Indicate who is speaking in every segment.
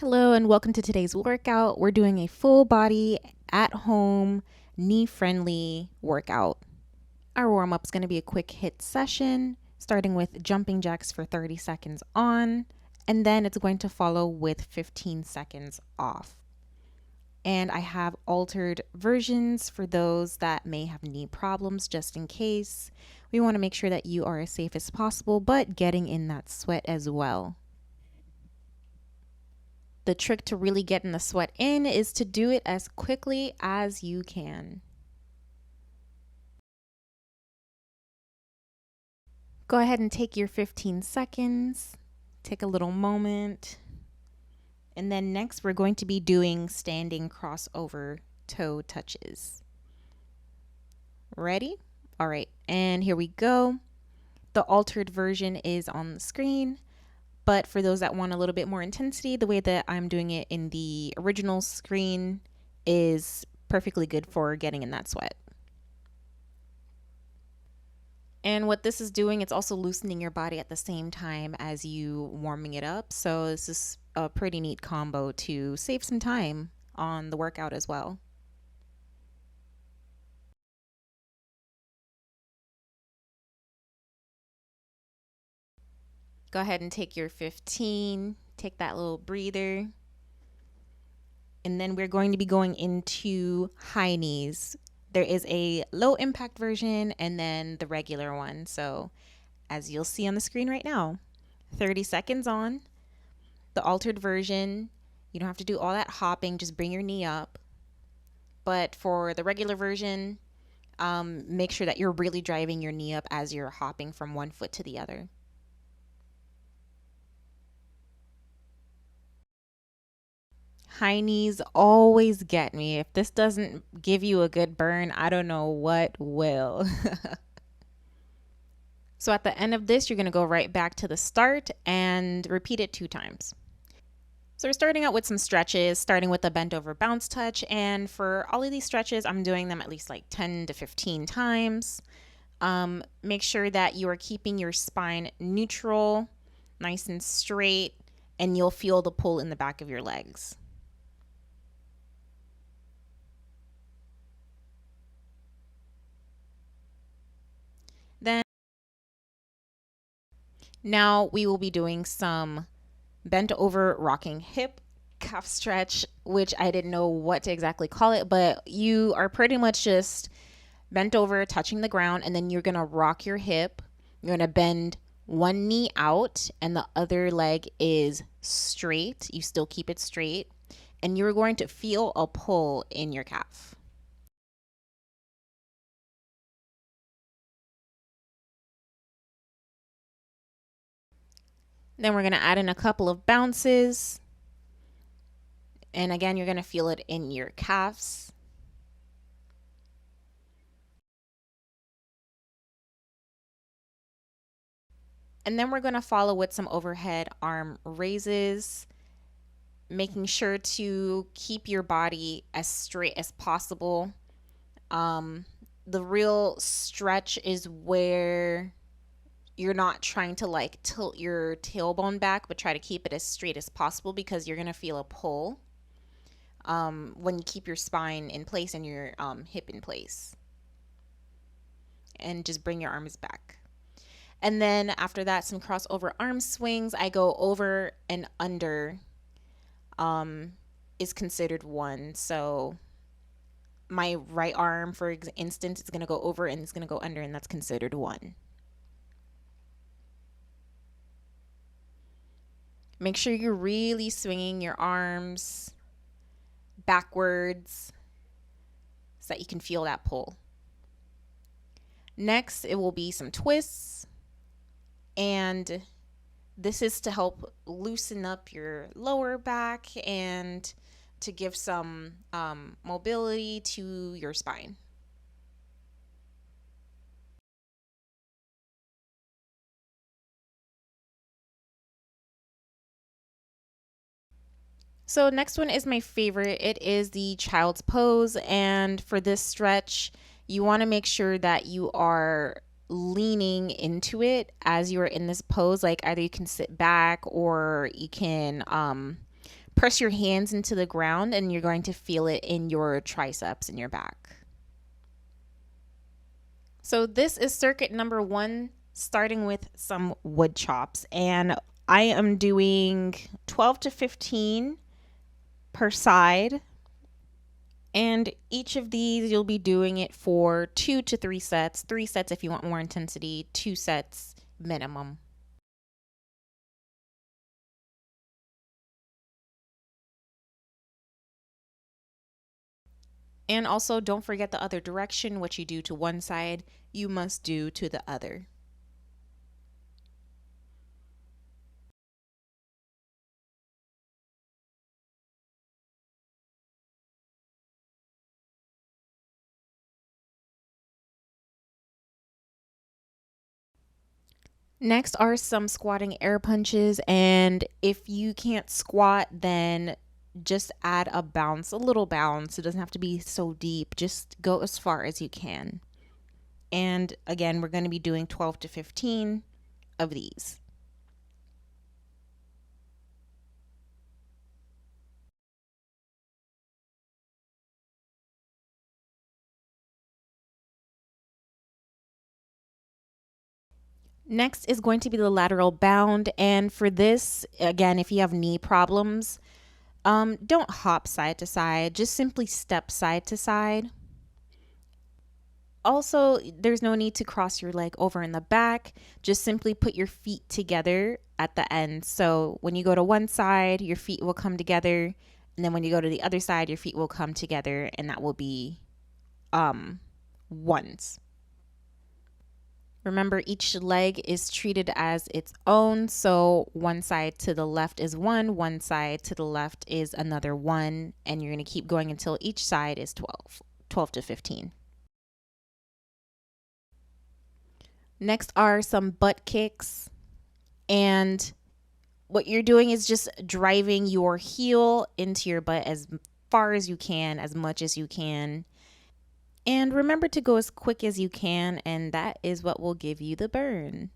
Speaker 1: Hello and welcome to today's workout. We're doing a full body at home knee friendly workout. Our warm up is going to be a quick hit session starting with jumping jacks for 30 seconds on, and then it's going to follow with 15 seconds off. And I have altered versions for those that may have knee problems just in case. We want to make sure that you are as safe as possible, but getting in that sweat as well. The trick to really getting the sweat in is to do it as quickly as you can. Go ahead and take your 15 seconds, take a little moment, and then next we're going to be doing standing crossover toe touches. Ready? All right, and here we go. The altered version is on the screen, but for those that want a little bit more intensity, the way that I'm doing it in the original screen is perfectly good for getting in that sweat. And what this is doing, it's also loosening your body at the same time as you warming it up. So this is a pretty neat combo to save some time on the workout as well. Go ahead and take your 15, take that little breather. And then we're going to be going into high knees. There is a low impact version and then the regular one. So as you'll see on the screen right now, 30 seconds on. The altered version, you don't have to do all that hopping, just bring your knee up. But for the regular version, make sure that you're really driving your knee up as you're hopping from one foot to the other. High knees always get me. If this doesn't give you a good burn, I don't know what will. So at the end of this, you're going to go right back to the start and repeat it 2 times. So we're starting out with some stretches, starting with the bent over bounce touch. And for all of these stretches, I'm doing them at least like 10 to 15 times. Make sure that you are keeping your spine neutral, nice and straight, and you'll feel the pull in the back of your legs. Then now we will be doing some bent over rocking hip calf stretch, which I didn't know what to exactly call it, but you are pretty much just bent over, touching the ground, and then you're going to rock your hip. You're going to bend one knee out and the other leg is straight. You still keep it straight, and you're going to feel a pull in your calf. Then we're going to add in a couple of bounces. And again, you're going to feel it in your calves. And then we're going to follow with some overhead arm raises, making sure to keep your body as straight as possible. The real stretch is where you're not trying to like tilt your tailbone back, but try to keep it as straight as possible because you're going to feel a pull when you keep your spine in place and your hip in place. And just bring your arms back. And then after that, some crossover arm swings. I go over and under is considered one. So my right arm, for instance, is going to go over and it's going to go under, and that's considered one. Make sure you're really swinging your arms backwards so that you can feel that pull. Next, it will be some twists. And this is to help loosen up your lower back and to give some mobility to your spine. So next one is my favorite. It is the child's pose. And for this stretch, you want to make sure that you are leaning into it as you are in this pose. Like either you can sit back or you can press your hands into the ground and you're going to feel it in your triceps and your back. So this is circuit number 1, starting with some wood chops. And I am doing 12 to 15 per side. And each of these, you'll be doing it for 2 to 3 sets. 3 sets if you want more intensity, 2 sets minimum. And also, don't forget the other direction. What you do to one side, you must do to the other. Next are some squatting air punches. And if you can't squat, then just add a bounce, a little bounce. It doesn't have to be so deep. Just go as far as you can. And again, we're going to be doing 12 to 15 of these. Next is going to be the lateral bound. And for this, again, if you have knee problems, don't hop side to side, just simply step side to side. Also, there's no need to cross your leg over in the back. Just simply put your feet together at the end. So when you go to one side, your feet will come together. And then when you go to the other side, your feet will come together. And that will be ones. Remember, each leg is treated as its own. So one side to the left is one side to the left is another 1. And you're going to keep going until each side is 12 to 15. Next are some butt kicks. And what you're doing is just driving your heel into your butt as far as you can, as much as you can. And remember to go as quick as you can, and that is what will give you the burn.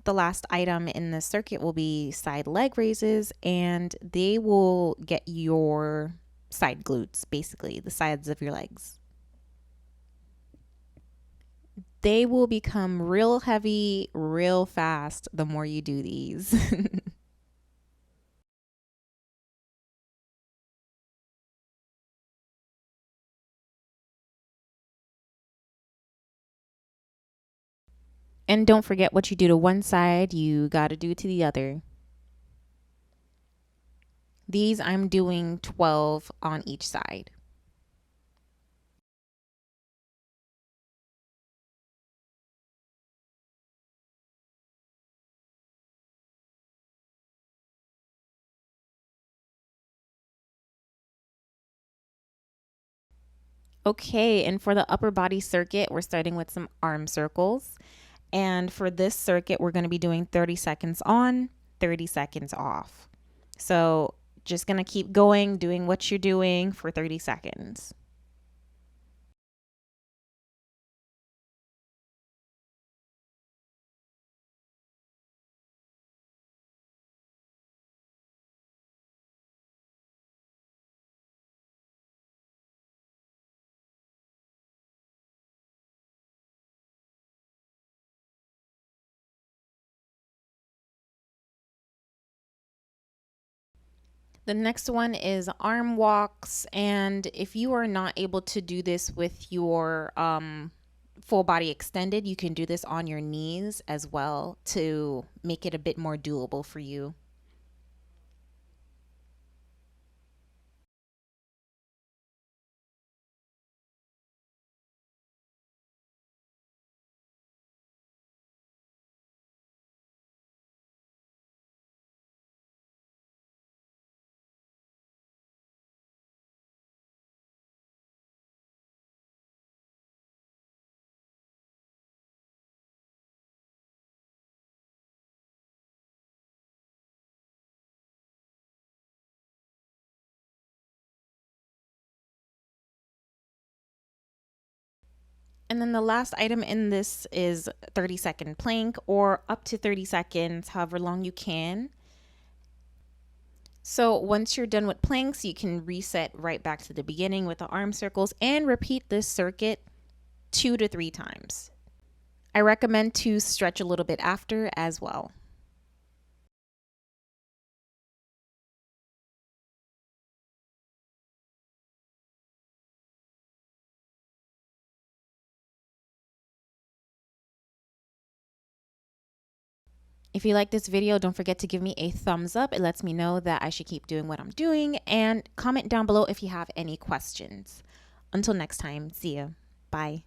Speaker 1: The last item in the circuit will be side leg raises, and they will get your side glutes, basically, the sides of your legs. They will become real heavy real fast the more you do these. And don't forget, what you do to one side, you got to do to the other. These I'm doing 12 on each side. Okay, and for the upper body circuit, we're starting with some arm circles. And for this circuit, we're going to be doing 30 seconds on, 30 seconds off. So just going to keep going, doing what you're doing for 30 seconds. The next one is arm walks. And if you are not able to do this with your full body extended, you can do this on your knees as well to make it a bit more doable for you. And then the last item in this is 30-second plank, or up to 30 seconds, however long you can. So once you're done with planks, you can reset right back to the beginning with the arm circles and repeat this circuit 2 to 3 times. I recommend to stretch a little bit after as well. If you like this video, don't forget to give me a thumbs up. It lets me know that I should keep doing what I'm doing, and comment down below if you have any questions. Until next time, see ya. Bye.